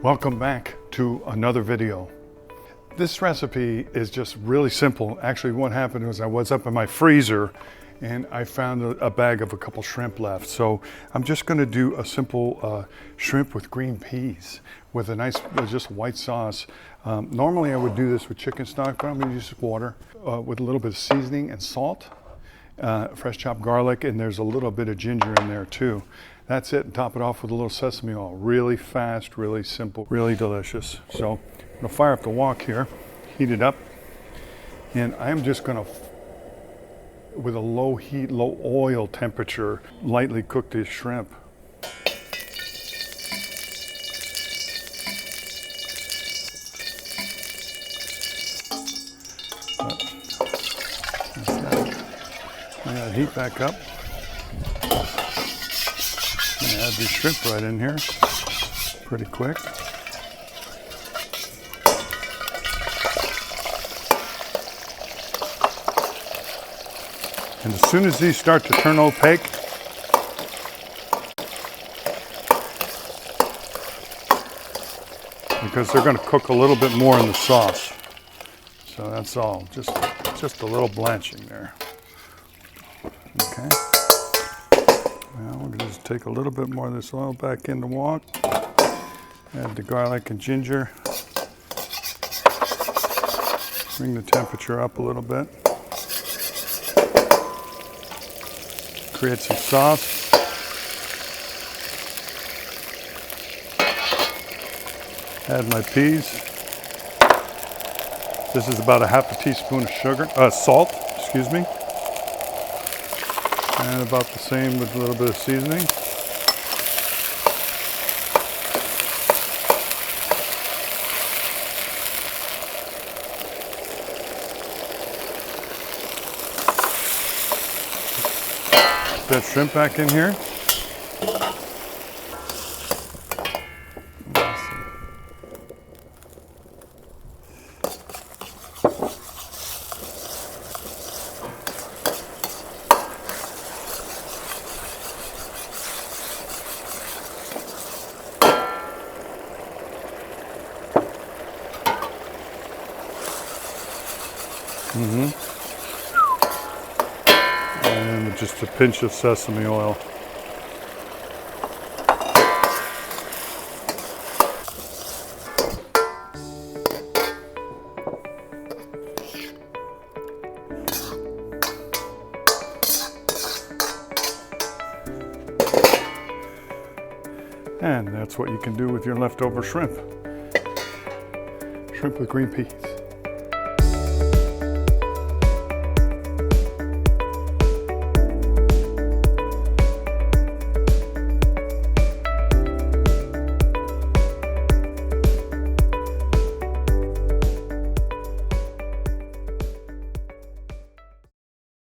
Welcome back to another video. This recipe is just really simple. Actually, what happened was I was up in my freezer and I found a bag of a couple shrimp left. So I'm just gonna do a simple shrimp with green peas with a nice, just white sauce. Normally I would do this with chicken stock, but I'm gonna use water with a little bit of seasoning and salt, fresh chopped garlic, and there's a little bit of ginger in there too. That's it, and top it off with a little sesame oil. Really fast, really simple, really delicious. So I'm gonna fire up the wok here, heat it up, and I'm just gonna, with a low heat, low oil temperature, lightly cook this shrimp. I gotta heat back up. Add the shrimp right in here, pretty quick. And as soon as these start to turn opaque, because they're going to cook a little bit more in the sauce. So that's all, just a little blanching there. Okay. Now we're going to just take a little bit more of this oil back in the wok, add the garlic and ginger, bring the temperature up a little bit, create some sauce, add my peas. This is about a half a teaspoon of salt, excuse me. And about the same with a little bit of seasoning. Put that shrimp back in here. And just a pinch of sesame oil. And that's what you can do with your leftover shrimp. Shrimp with green peas.